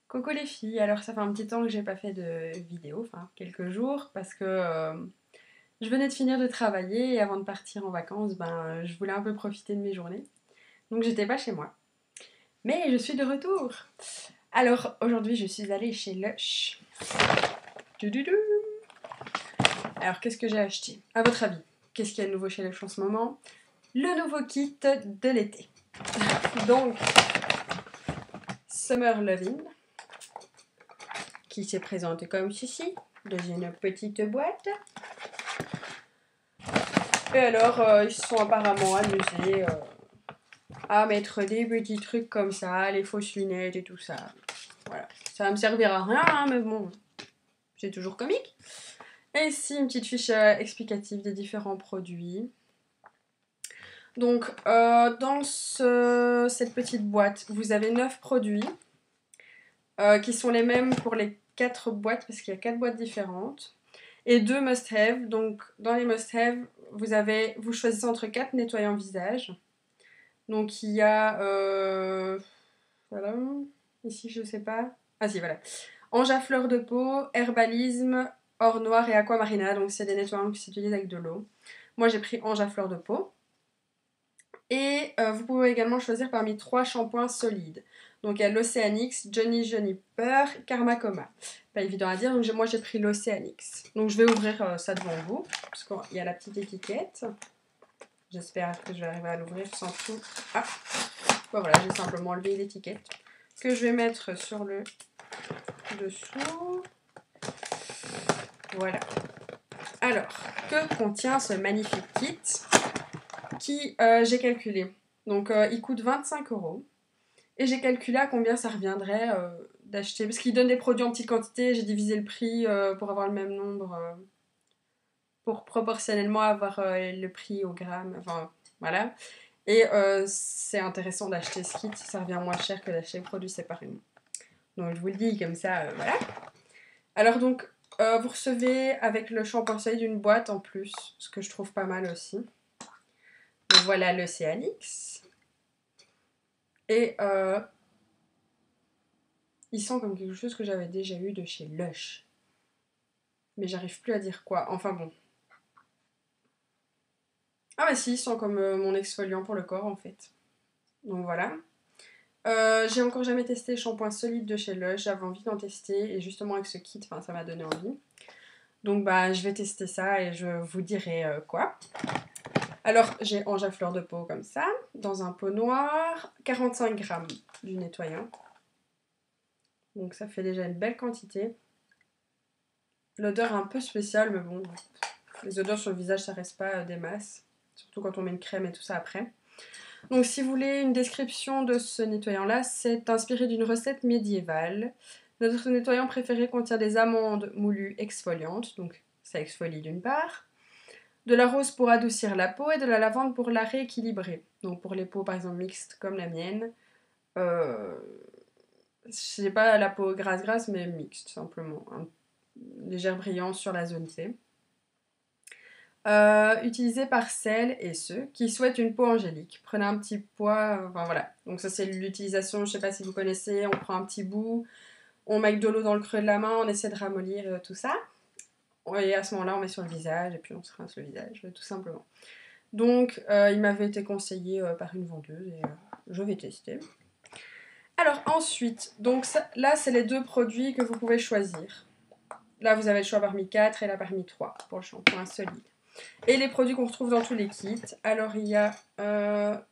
Coucou les filles, alors ça fait un petit temps que j'ai pas fait de vidéo, enfin quelques jours, parce que je venais de finir de travailler et avant de partir en vacances, je voulais un peu profiter de mes journées. Donc j'étais pas chez moi. Mais je suis de retour. Alors aujourd'hui je suis allée chez Lush. Tududu. Alors qu'est-ce que j'ai acheté? À votre avis, qu'est-ce qu'il y a de nouveau chez Lush en ce moment? Le nouveau kit de l'été. Donc, Summer Lovin', qui s'est présenté comme ceci, dans une petite boîte. Et alors, ils se sont apparemment amusés à mettre des petits trucs comme ça, les fausses lunettes et tout ça. Voilà. Ça va me servir à rien, hein, mais bon, c'est toujours comique. Et ici, une petite fiche explicative des différents produits. Donc, dans cette petite boîte, vous avez 9 produits qui sont les mêmes pour les 4 boîtes, parce qu'il y a 4 boîtes différentes. Et 2 must-have. Donc, dans les must-have, vous choisissez entre 4 nettoyants visage. Donc, il y a... voilà. Ici, je sais pas. Ah si, voilà. Ange à fleur de peau, herbalisme, or noir et aquamarina. Donc, c'est des nettoyants qui s'utilisent avec de l'eau. Moi, j'ai pris ange à fleur de peau. Et vous pouvez également choisir parmi 3 shampoings solides. Donc il y a l'Oceanix, Johnny Juniper, Karma Coma. Pas évident à dire, donc moi j'ai pris l'Oceanix. Donc je vais ouvrir ça devant vous, parce qu'il y a la petite étiquette. J'espère que je vais arriver à l'ouvrir sans tout. Ah, bon, voilà, j'ai simplement enlevé l'étiquette. Que je vais mettre sur le dessous. Voilà. Alors, que contient ce magnifique kit qui, j'ai calculé. Donc il coûte 25 €. Et j'ai calculé à combien ça reviendrait d'acheter. Parce qu'ils donnent des produits en petite quantité, j'ai divisé le prix pour avoir le même nombre. Pour proportionnellement avoir le prix au gramme. Enfin, voilà. Et c'est intéressant d'acheter ce kit, ça revient moins cher que d'acheter le produit séparément. Donc je vous le dis comme ça, voilà. Alors donc, vous recevez avec le shampoing solide une boîte en plus, ce que je trouve pas mal aussi. Donc voilà l'Oceanix. Et il sent comme quelque chose que j'avais déjà eu de chez Lush. Mais j'arrive plus à dire quoi. Enfin bon. Ah bah si, il sent comme mon exfoliant pour le corps en fait. Donc voilà. J'ai encore jamais testé les shampoings solides de chez Lush. J'avais envie d'en tester et justement avec ce kit, ça m'a donné envie. Donc bah je vais tester ça et je vous dirai quoi. Alors j'ai ange à fleur de peau comme ça, dans un pot noir, 45 grammes du nettoyant. Donc ça fait déjà une belle quantité. L'odeur est un peu spéciale, mais bon, les odeurs sur le visage ça reste pas des masses. Surtout quand on met une crème et tout ça après. Donc si vous voulez une description de ce nettoyant-là, c'est inspiré d'une recette médiévale. Notre nettoyant préféré contient des amandes moulues exfoliantes, donc ça exfolie d'une part, de la rose pour adoucir la peau et de la lavande pour la rééquilibrer. Donc pour les peaux par exemple mixtes comme la mienne, c'est pas la peau grasse mais mixte simplement, une légère brillance sur la zone T. Utilisé par celles et ceux qui souhaitent une peau angélique. Prenez un petit poids, enfin voilà. Donc ça c'est l'utilisation, je sais pas si vous connaissez, on prend un petit bout, on met de l'eau dans le creux de la main, on essaie de ramollir tout ça. Et à ce moment-là, on met sur le visage et puis on se rince le visage, tout simplement. Donc il m'avait été conseillé par une vendeuse et je vais tester. Alors ensuite, donc ça, là c'est les 2 produits que vous pouvez choisir. Là vous avez le choix parmi 4 et là parmi 3 pour le shampoing solide. Et les produits qu'on retrouve dans tous les kits. Alors il y a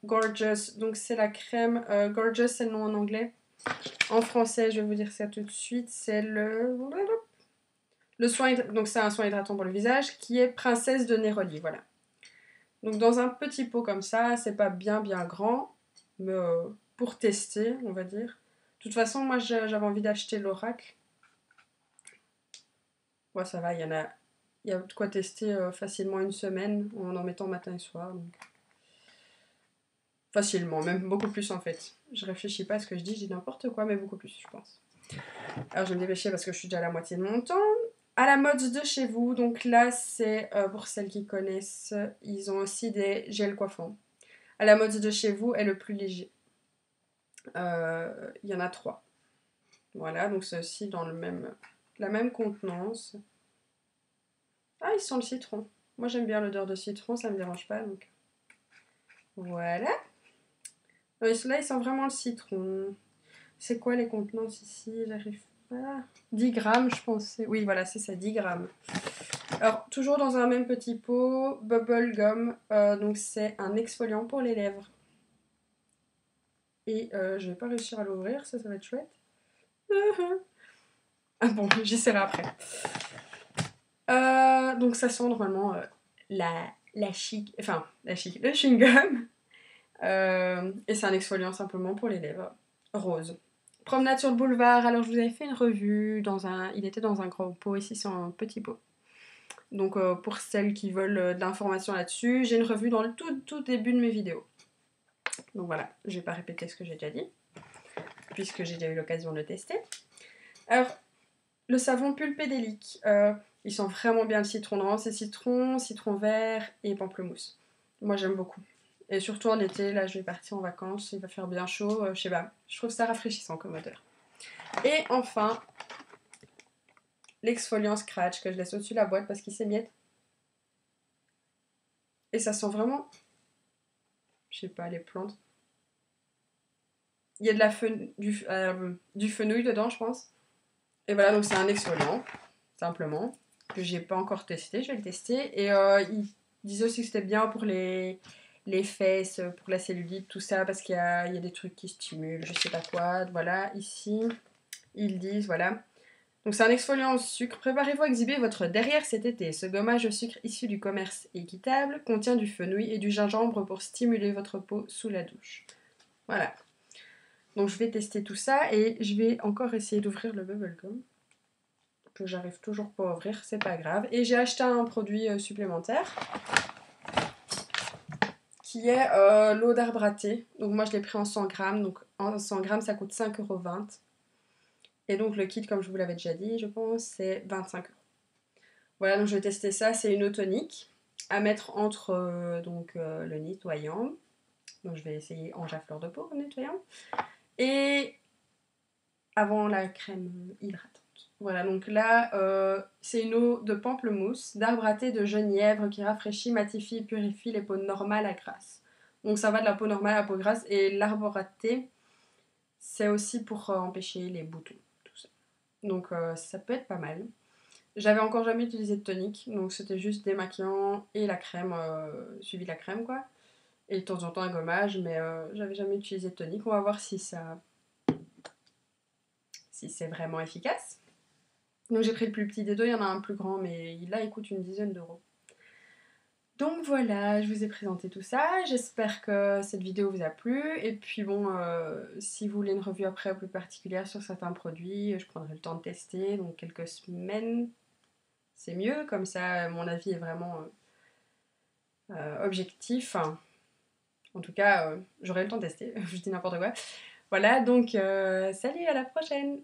Gorgeous, donc c'est la crème. Gorgeous c'est le nom en anglais. En français, je vais vous dire ça tout de suite, c'est le soin, donc c'est un soin hydratant pour le visage qui est Princesse de Neroli, voilà. Donc dans un petit pot comme ça, c'est pas bien grand, mais pour tester, on va dire. De toute façon, moi j'avais envie d'acheter l'Oracle. Ouais, ça va, il y a de quoi tester facilement une semaine en mettant matin et soir. Donc. Facilement, même beaucoup plus en fait. Je réfléchis pas à ce que je dis n'importe quoi, mais beaucoup plus, je pense. Alors je vais me dépêcher parce que je suis déjà à la moitié de mon temps. À la mode de chez vous, donc là c'est pour celles qui connaissent, ils ont aussi des gels coiffants. À la mode de chez vous est le plus léger. Il y en a 3. Voilà, donc c'est aussi dans la même contenance. Ah, il sent le citron. Moi j'aime bien l'odeur de citron, ça me dérange pas donc. Voilà. Là, il sent vraiment le citron. C'est quoi les contenances ici? J'arrive pas. 10 grammes, je pensais. Oui, voilà, c'est ça, 10 grammes. Alors, toujours dans un même petit pot, Bubble Gum. Donc, c'est un exfoliant pour les lèvres. Et je vais pas réussir à l'ouvrir, ça va être chouette. Ah bon, j'essaierai après. Donc, ça sent normalement la chic. Enfin, la chic, le chewing-gum. Et c'est un exfoliant simplement pour les lèvres. Rose. Promenade sur le boulevard. Alors, je vous avais fait une revue. Il était dans un gros pot. Ici, c'est un petit pot. Donc, pour celles qui veulent de l'information là-dessus, j'ai une revue dans le tout début de mes vidéos. Donc voilà, je vais pas répéter ce que j'ai déjà dit, puisque j'ai déjà eu l'occasion de le tester. Alors, le savon pulpédélique. Il sent vraiment bien le citron. Normalement, c'est citron vert et pamplemousse. Moi, j'aime beaucoup. Et surtout en été, là, je vais partir en vacances, il va faire bien chaud, je sais pas. Je trouve ça rafraîchissant comme odeur. Et enfin, l'exfoliant Scratch que je laisse au-dessus de la boîte parce qu'il s'émiette. Et ça sent vraiment, je sais pas, les plantes. Il y a du fenouil dedans, je pense. Et voilà, donc c'est un exfoliant, simplement, que j'ai pas encore testé, je vais le tester. Et il disait aussi que c'était bien pour les fesses, pour la cellulite, tout ça, parce qu'il y a des trucs qui stimulent, je sais pas quoi. Voilà, ici, ils disent, voilà. Donc c'est un exfoliant au sucre. Préparez-vous à exhiber votre derrière cet été. Ce gommage au sucre issu du commerce équitable contient du fenouil et du gingembre pour stimuler votre peau sous la douche. Voilà. Donc je vais tester tout ça et je vais encore essayer d'ouvrir le bubblegum que j'arrive toujours pas à ouvrir, c'est pas grave. Et j'ai acheté un produit supplémentaire qui est l'eau d'arbre à thé. Donc moi je l'ai pris en 100 grammes, donc en 100 grammes ça coûte 5,20 €. Et donc le kit, comme je vous l'avais déjà dit, je pense, c'est 25 €. Voilà, donc je vais tester ça, c'est une eau tonique à mettre entre le nettoyant. Donc je vais essayer Ange à fleur de peau comme nettoyant. Et avant la crème hydratante. Voilà, donc là, c'est une eau de pamplemousse, d'arbre à thé de genièvre qui rafraîchit, matifie et purifie les peaux normales à grasses. Donc ça va de la peau normale à la peau grasse. Et l'arbre à thé, c'est aussi pour empêcher les boutons, tout ça. Donc ça peut être pas mal. J'avais encore jamais utilisé de tonique, donc c'était juste démaquillant et la crème, suivi de la crème quoi. Et de temps en temps un gommage, mais j'avais jamais utilisé de tonique. On va voir si c'est vraiment efficace. Donc j'ai pris le plus petit des deux, il y en a un plus grand, mais là il coûte une dizaine d'euros. Donc voilà, je vous ai présenté tout ça, j'espère que cette vidéo vous a plu, et puis bon, si vous voulez une revue après plus particulière sur certains produits, je prendrai le temps de tester, donc quelques semaines, c'est mieux, comme ça mon avis est vraiment objectif, enfin, en tout cas j'aurai le temps de tester, je dis n'importe quoi. Voilà, donc salut, à la prochaine!